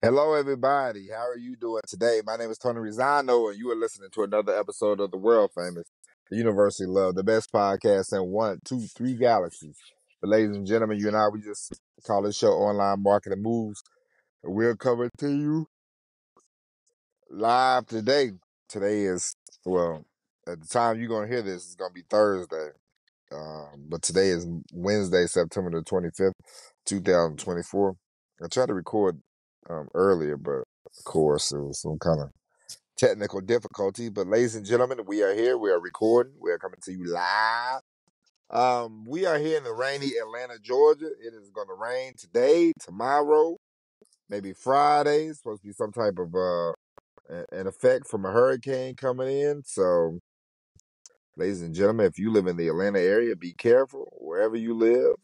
Hello, everybody. How are you doing today? My name is Tony Rizzano, and you are listening to another episode of the world famous the University Love, the best podcast in one, two, three galaxies. But, ladies and gentlemen, you and I, we just call this show Online Marketing Moves. And we'll cover it to you live today. Today is, well, at the time you're going to hear this, it's going to be Thursday. But today is Wednesday, September the 25th, 2024. I tried to record earlier, but of course it was some kind of technical difficulty. But ladies and gentlemen, we are here. We are recording. We are coming to you live. We are here in the rainy Atlanta, Georgia. It is going to rain today, tomorrow, maybe Friday. It's supposed to be some type of an effect from a hurricane coming in. So, ladies and gentlemen, if you live in the Atlanta area, be careful wherever you live.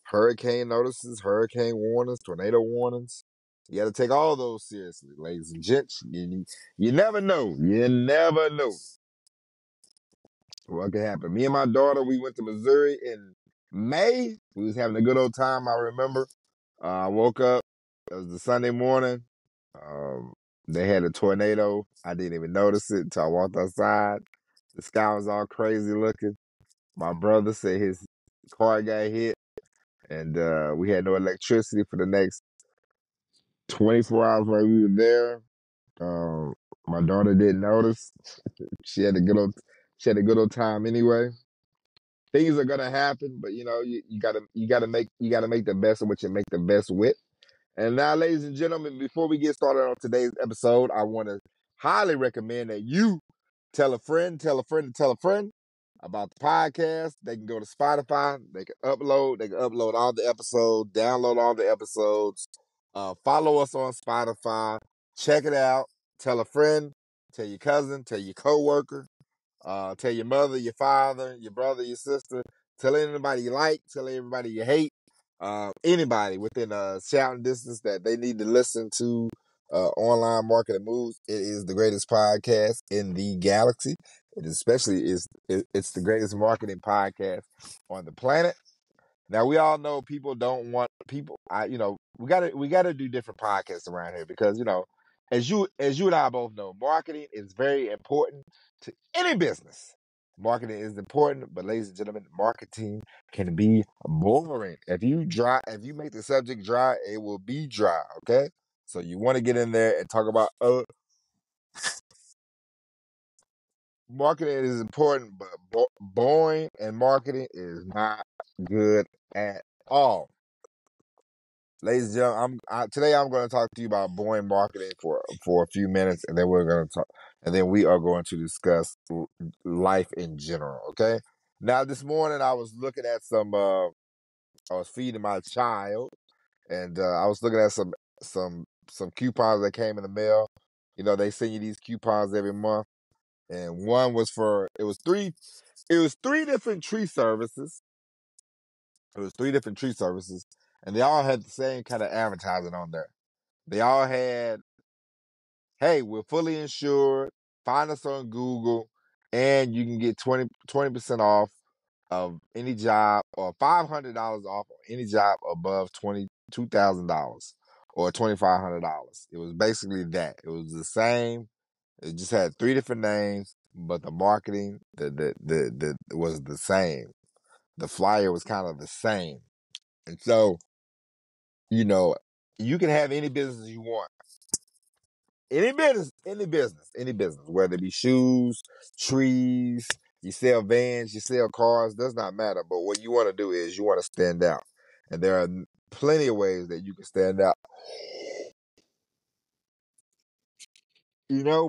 Hurricane notices, hurricane warnings, tornado warnings. You got to take all those seriously, ladies and gents. You never know. You never know what could happen. Me and my daughter, we went to Missouri in May. We was having a good old time, I remember. I woke up. It was the Sunday morning. Um, they had a tornado. I didn't even notice it until I walked outside. The sky was all crazy looking. My brother said his car got hit, and we had no electricity for the next 24 hours while we were there. Um, my daughter didn't notice. She had a good old time anyway. Things are gonna happen, but you gotta make the best of what you make the best with. And now, ladies and gentlemen, before we get started on today's episode, I want to highly recommend that you tell a friend, tell a friend, tell a friend about the podcast. They can go to Spotify. They can upload all the episodes, download all the episodes. Follow us on Spotify. Check it out. Tell a friend, tell your cousin, tell your coworker, tell your mother, your father, your brother, your sister. Tell anybody you like. Tell everybody you hate. Anybody within a shouting distance that they need to listen to Online Marketing Moves. It is the greatest podcast in the galaxy. It's the greatest marketing podcast on the planet. Now we all know people don't want people. We gotta do different podcasts around here because as you and I both know, marketing is very important to any business. Marketing is important, but ladies and gentlemen, marketing can be boring. If you make the subject dry, it will be dry. Okay, so you want to get in there and talk about marketing is important, but boring and marketing is not good at all. Ladies and gentlemen, today I'm going to talk to you about boring marketing for a few minutes, and then we are going to discuss life in general. Okay. Now, this morning I was looking at I was feeding my child, and I was looking at some coupons that came in the mail. They send you these coupons every month, and one was it was three different tree services. It was three different tree services, and they all had the same kind of advertising on there. They all had, hey, we're fully insured. Find us on Google, and you can get 20% off of any job, or $500 off on any job above $22,000 or $2,500. It was basically that. It was the same. It just had three different names, but the marketing the was the same. The flyer was kind of the same, and so you know you can have any business you want. Any business, whether it be shoes, trees, you sell vans, you sell cars, does not matter. But what you want to do is you want to stand out. And there are plenty of ways that you can stand out.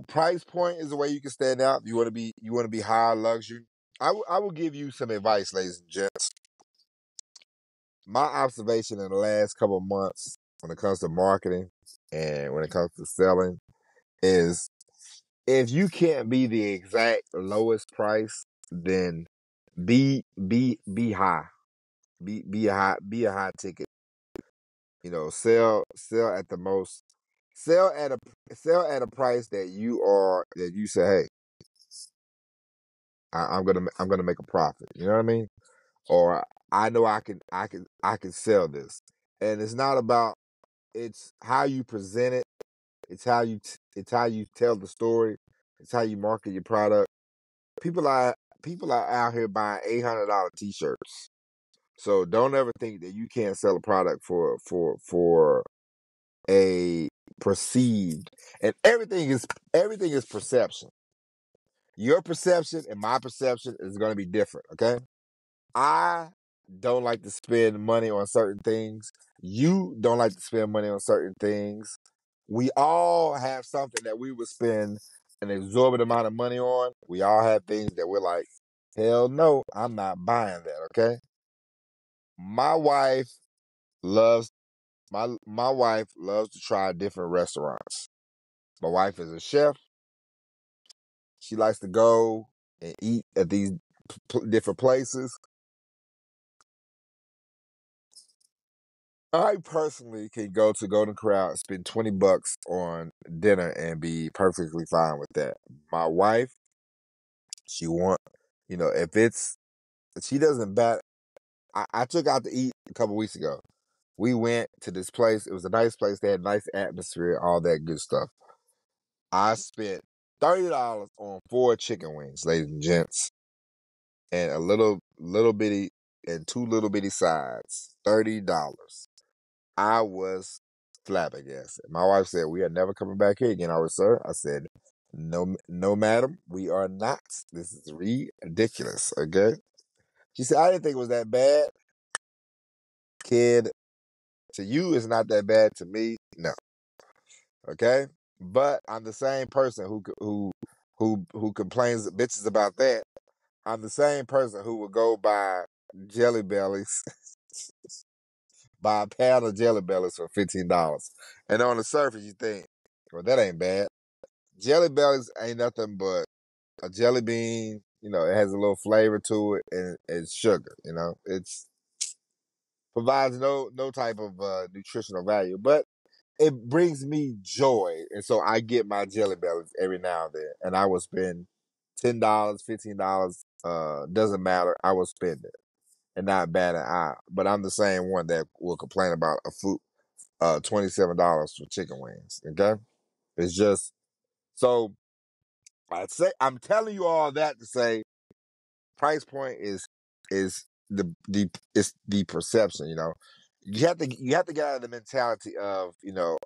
Price point is the way you can stand out. You want to be high luxury. I will give you some advice, ladies and gents. My observation in the last couple of months when it comes to marketing and when it comes to selling is, if you can't be the exact lowest price, then be high. Be a high ticket. Sell at the most. Sell at a price that you say, hey, I'm gonna make a profit. You know what I mean? Or I know I can sell this, and it's not about it's how you present it. It's how you tell the story. It's how you market your product. People are people are out here buying $800 t-shirts. So don't ever think that you can't sell a product for a perceived, and everything is perception. Your perception and my perception is going to be different. Okay, I don't like to spend money on certain things. You don't like to spend money on certain things. We all have something that we would spend an exorbitant amount of money on. We all have things that we're like, hell no, I'm not buying that. Okay, my wife loves my wife loves to try different restaurants. My wife is a chef. She likes to go and eat at these different places. I personally can go to Golden Corral and spend $20 on dinner and be perfectly fine with that. My wife, she want, if it's she doesn't bat. I took out to eat a couple weeks ago. We went to this place. It was a nice place. They had nice atmosphere, all that good stuff. I spent $30 on 4 chicken wings, ladies and gents, and a little bitty and 2 little bitty sides. $30. I was flabbergasted. My wife said, "We are never coming back here again, are we, sir?" I said, "No, no, madam, we are not. This is ridiculous." Okay. She said, "I didn't think it was that bad, kid. To you, it's not that bad. To me, no." Okay. But I'm the same person who complains bitches about that. I'm the same person who would go buy Jelly Bellies, buy a pound of Jelly Bellies for $15. And on the surface, you think, well, that ain't bad. Jelly Bellies ain't nothing but a jelly bean. It has a little flavor to it, and it's sugar. It's provides no type of nutritional value, but it brings me joy, and so I get my Jelly Bellies every now and then, and I will spend $10, $15. Doesn't matter. I will spend it, and not bat an eye. But I'm the same one that will complain about a food $27 for chicken wings. Okay, it's just so. I'm telling you all that to say price point is the perception. You have to get out of the mentality of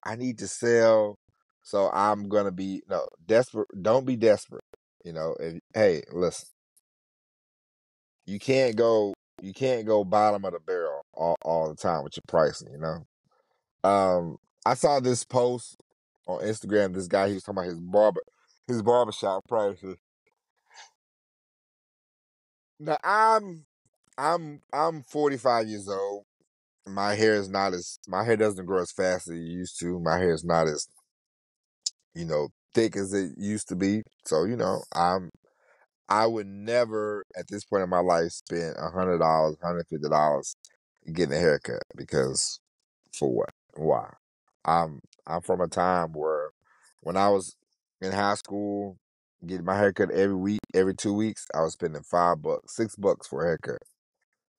I need to sell, so I'm gonna be no desperate. Don't be desperate. Hey, listen, you can't go bottom of the barrel all the time with your pricing. I saw this post on Instagram. This guy, he was talking about his barbershop prices. Now I'm 45 years old. My hair doesn't grow as fast as it used to. My hair is not as thick as it used to be. So I would never at this point in my life spend $100, $150 getting a haircut, because for what? Why? I'm from a time where when I was in high school, getting my haircut every week, every 2 weeks, I was spending $5, $6 for a haircut.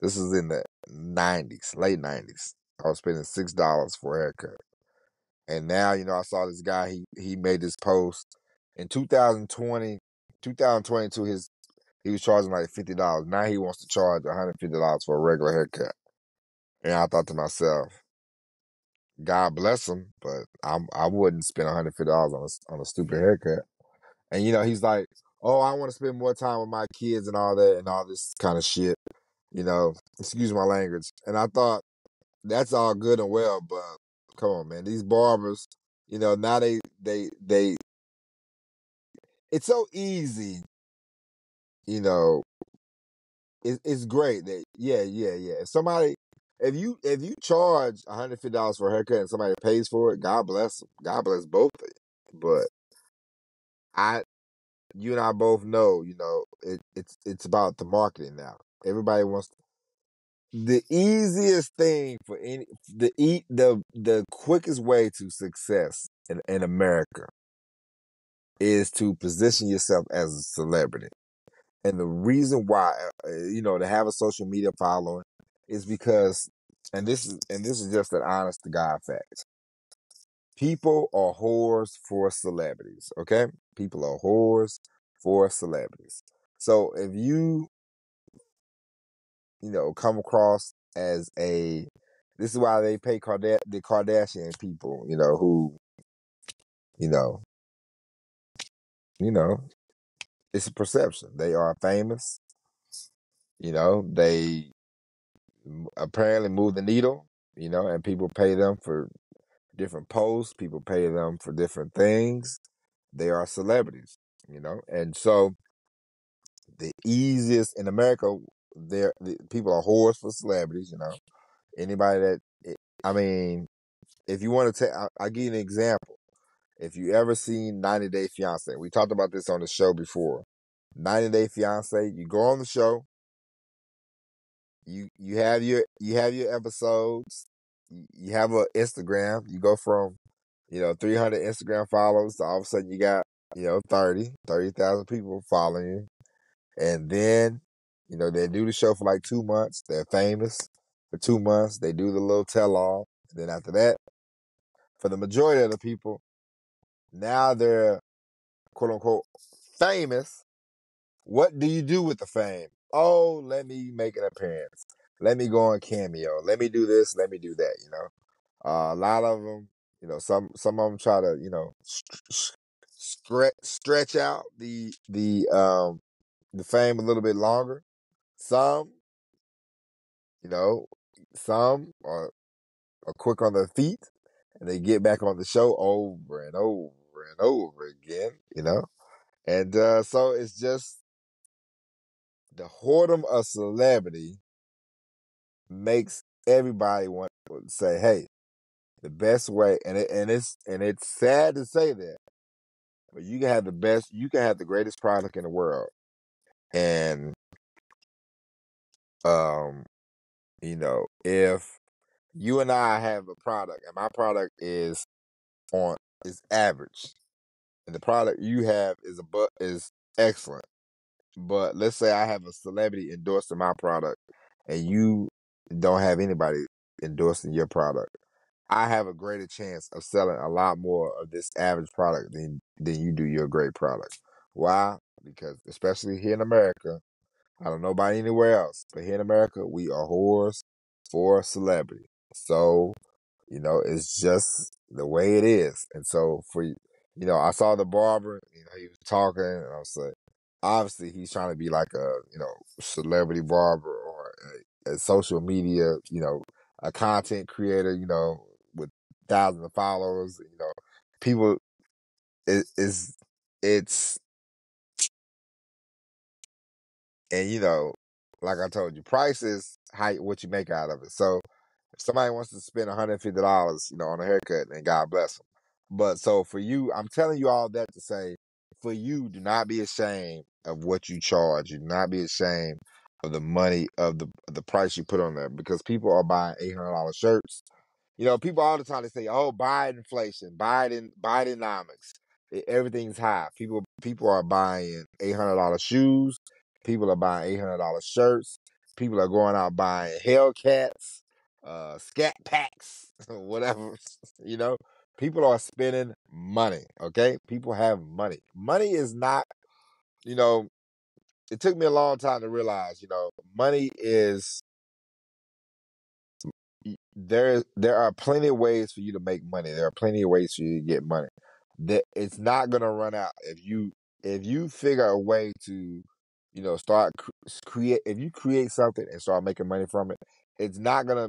This is in the '90s, late '90s. I was spending $6 for a haircut, and now I saw this guy. He made this post in 2020, 2022. He was charging like $50. Now he wants to charge $150 for a regular haircut. And I thought to myself, God bless him, but I wouldn't spend $150 on a stupid haircut. And he's like, "Oh, I want to spend more time with my kids and all that and all this kind of shit." Excuse my language. And I thought that's all good and well, but come on, man, these barbers, now they it's so easy, you know, it's great that yeah. If you charge $150 for a haircut and somebody pays for it, God bless them. God bless both of you. But I you and I both know, it's about the marketing now. Everybody wants the easiest thing for the quickest way to success in America is to position yourself as a celebrity. And the reason why, to have a social media following is because, and this is just an honest to God fact. People are whores for celebrities, okay? People are whores for celebrities. So if come across as this is why they pay the Kardashian people, who, you know, you know, it's a perception. They are famous, they apparently move the needle, and people pay them for different posts, people pay them for different things. They are celebrities, and so the easiest in America, people are whores for celebrities, anybody I mean, if you want to take, I'll give you an example. If you ever seen 90 Day Fiance, we talked about this on the show before. 90 Day Fiance, you go on the show, you have your episodes, you have an Instagram, you go from 300 Instagram followers to all of a sudden you got 30,000 people following you, and then they do the show for like 2 months. They're famous for 2 months. They do the little tell all, and then after that, for the majority of the people, now they're quote unquote famous. What do you do with the fame? Oh, let me make an appearance. Let me go on Cameo. Let me do this. Let me do that. A lot of them, some of them try to, stretch out the fame a little bit longer. Some, some are quick on their feet and they get back on the show over and over and over again. And so it's just the whoredom of celebrity makes everybody want to say, "Hey, the best way," and it's sad to say that, but you can have the greatest product in the world, and if you and I have a product, and my product is average, and the product you have is excellent, but let's say I have a celebrity endorsing my product, and you don't have anybody endorsing your product. I have a greater chance of selling a lot more of this average product than you do your great product. Why? Because especially here in America, I don't know about anywhere else, but here in America, we are whores for celebrity. So, it's just the way it is. And so I saw the barber, he was talking, and I was like, obviously he's trying to be like a, celebrity barber or a social media, a content creator, with thousands of followers, people it's and like I told you, price is what you make out of it. So if somebody wants to spend $150, on a haircut, then God bless them. But so for you, I'm telling you all that to say, for you, do not be ashamed of what you charge. Do not be ashamed of the money of the price you put on there, because people are buying $800 shirts. People all the time they say, "Oh, Biden inflation, Bidenomics, everything's high." People are buying $800 shoes. People are buying $800 shirts. People are going out buying Hellcats, Scat Packs, whatever. you know, People are spending money. Okay, people have money. Money is not. You know, it took me a long time to realize. Money is there are plenty of ways for you to make money. There are plenty of ways for you to get money. That it's not gonna run out if you figure a way to start create if you create something and start making money from it. It's not gonna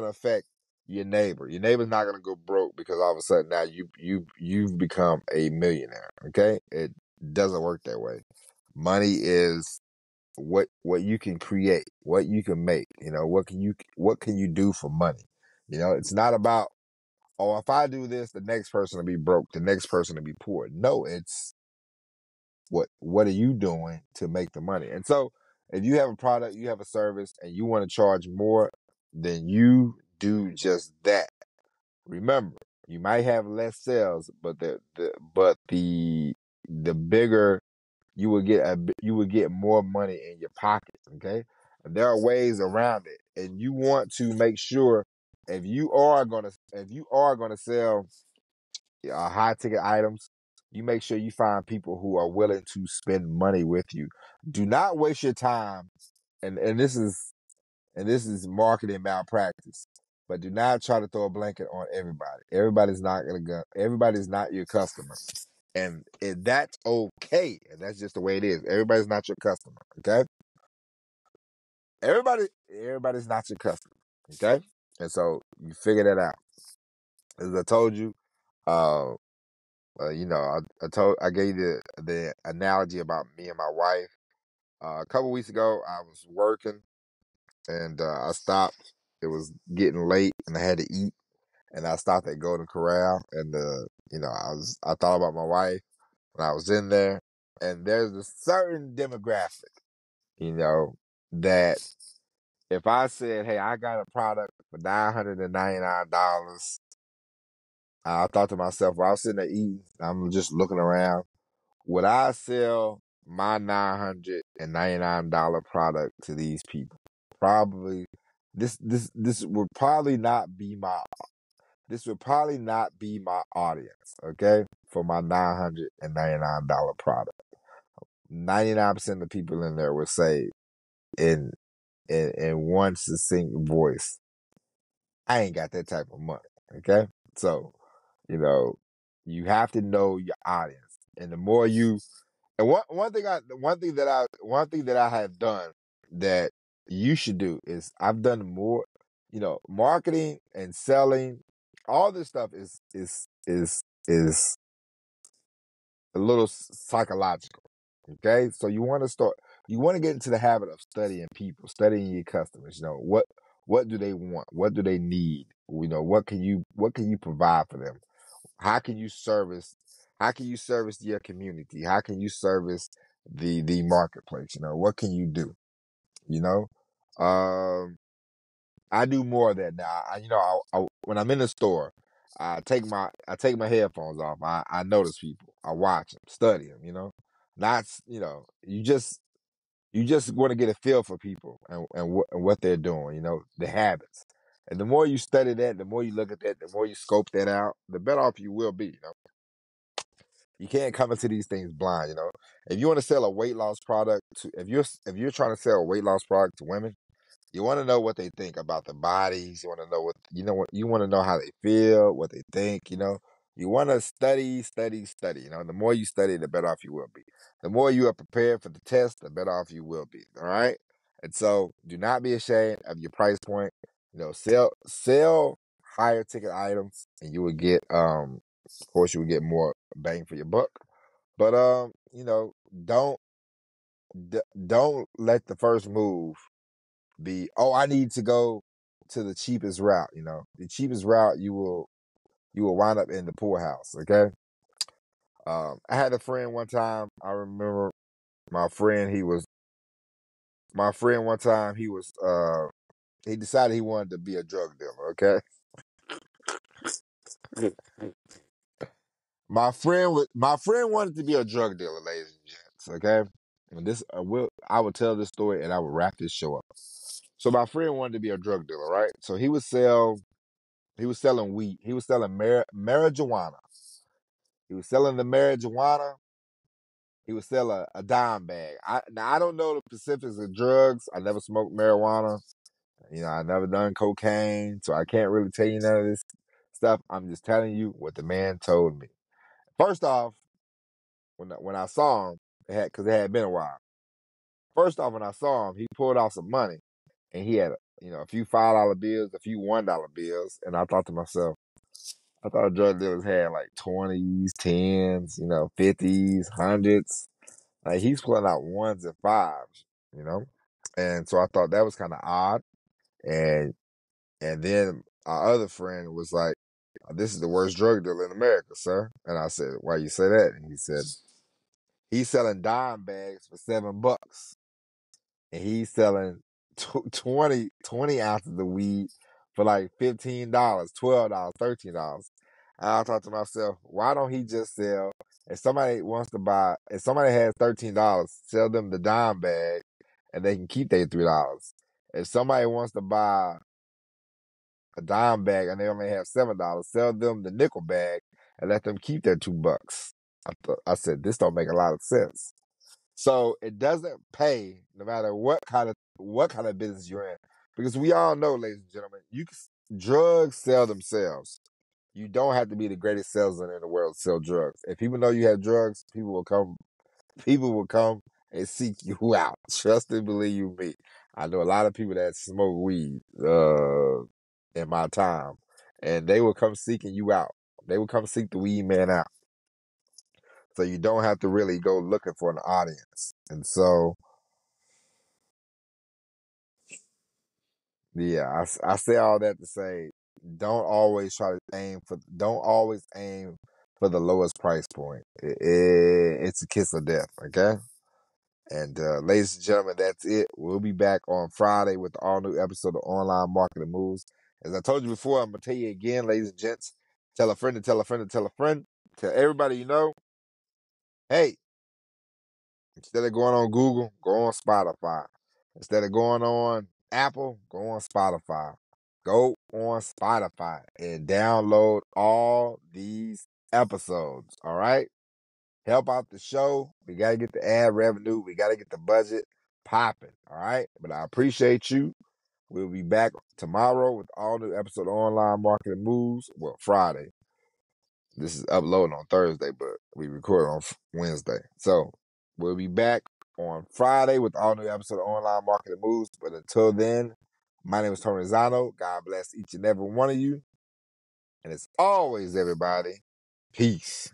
affect your neighbor. Your neighbor's not gonna go broke because all of a sudden now you've become a millionaire. Okay, it doesn't work that way. Money is what you can create, what you can make, what can you do for money? It's not about, oh, if I do this, the next person will be broke, the next person will be poor. No, it's what are you doing to make the money? And so if you have a product, you have a service, and you want to charge more, then you do just that. Remember, you might have less sales, but the bigger you would get more money in your pocket. Okay, and there are ways around it, and you want to make sure if you are gonna sell high ticket items, you make sure you find people who are willing to spend money with you. Do not waste your time, and this is marketing malpractice. But do not try to throw a blanket on everybody. Everybody's not your customer. And that's okay. And that's just the way it is. Everybody's not your customer. Okay? Everybody's not your customer. Okay? And so you figure that out. As I told you, uh, I gave you the analogy about me and my wife. A couple weeks ago, I was working and I stopped. It was getting late and I had to eat. And I stopped at Golden Corral, and I thought about my wife when I was in there, and there's a certain demographic, that if I said, "Hey, I got a product for $999," I thought to myself, while I was sitting there eating, I'm just looking around, would I sell my $999 product to these people? Probably. This would probably not be my audience, okay, for my $999 product. 99% of the people in there would say in one succinct voice, I ain't got that type of money, okay? So, you have to know your audience. And the more you and one thing that I have done that you should do is I've done more, marketing and selling. All this stuff is a little psychological. Okay, so you want to get into the habit of studying people, studying your customers. What do they want? What do they need? What can you provide for them? How can you service? How can you service your community? How can you service the marketplace? What can you do? You know, um, I do more of that now. When I'm in the store, I take my headphones off. I notice people. I watch them, study them. Not you just want to get a feel for people and what they're doing. The habits. And the more you study that, the more you look at that, the more you scope that out, the better off you will be. You can't come into these things blind. If you want to sell a weight loss product if you're trying to sell a weight loss product to women, you want to know what they think about the bodies. You want to know what you want to know how they feel, what they think. You want to study, study, study. The more you study, the better off you will be. The more you are prepared for the test, the better off you will be. All right. And so, do not be ashamed of your price point. Sell higher ticket items, and you will get of course, you will get more bang for your buck. But don't don't let the first move be, oh, I need to go to the cheapest route. The cheapest route, you will wind up in the poorhouse. Okay. I had a friend one time. I remember my friend. One time. He decided he wanted to be a drug dealer. Okay. My friend wanted to be a drug dealer, ladies and gents. Okay. And I will tell this story and I will wrap this show up. So my friend wanted to be a drug dealer, right? So he was selling weed. He was selling marijuana. He was selling the marijuana. He would sell a dime bag. I don't know the specifics of drugs. I never smoked marijuana. I never done cocaine, so I can't really tell you none of this stuff. I'm just telling you what the man told me. First off, when I saw him, because it had been a while. First off, when I saw him, he pulled out some money, and he had a few $5 bills, a few $1 bills, and I thought to myself, I thought drug dealers had like 20s, 10s, 50s, hundreds. Like he's pulling out ones and fives, you know? And so I thought that was kind of odd. And then our other friend was like, this is the worst drug dealer in America, sir. And I said, why you say that? And he said, he's selling dime bags for $7. And he's selling 20 ounces of weed for like $15, $12, $13. And I thought to myself, why don't he just sell? If somebody has $13, sell them the dime bag and they can keep their $3. If somebody wants to buy a dime bag and they only have $7, sell them the nickel bag and let them keep their $2. I said, this don't make a lot of sense. So it doesn't pay no matter what kind of business you're in. Because we all know, ladies and gentlemen, drugs sell themselves. You don't have to be the greatest salesman in the world to sell drugs. If people know you have drugs, people will come and seek you out. Trust and believe you me. I know a lot of people that smoke weed in my time, and they will come seeking you out. They will come seek the weed man out. So you don't have to really go looking for an audience. And so, yeah, I say all that to say, don't always aim for the lowest price point. It's a kiss of death, okay? And ladies and gentlemen, that's it. We'll be back on Friday with the all new episode of Online Marketing Moves. As I told you before, I'm gonna tell you again, ladies and gents, tell a friend to tell a friend to tell a friend. Tell everybody you know, hey, instead of going on Google, go on Spotify. Instead of going on Apple, go on Spotify. Go on Spotify and download all these episodes. All right? Help out the show. We got to get the ad revenue. We got to get the budget popping. All right? But I appreciate you. We'll be back tomorrow with all new episode of Online Marketing Moves. Well, Friday. This is uploading on Thursday, but we record on Wednesday. So we'll be back on Friday with all new episode of Online Marketing Moves. But until then, my name is Tony Zano. God bless each and every one of you. And as always, everybody, peace.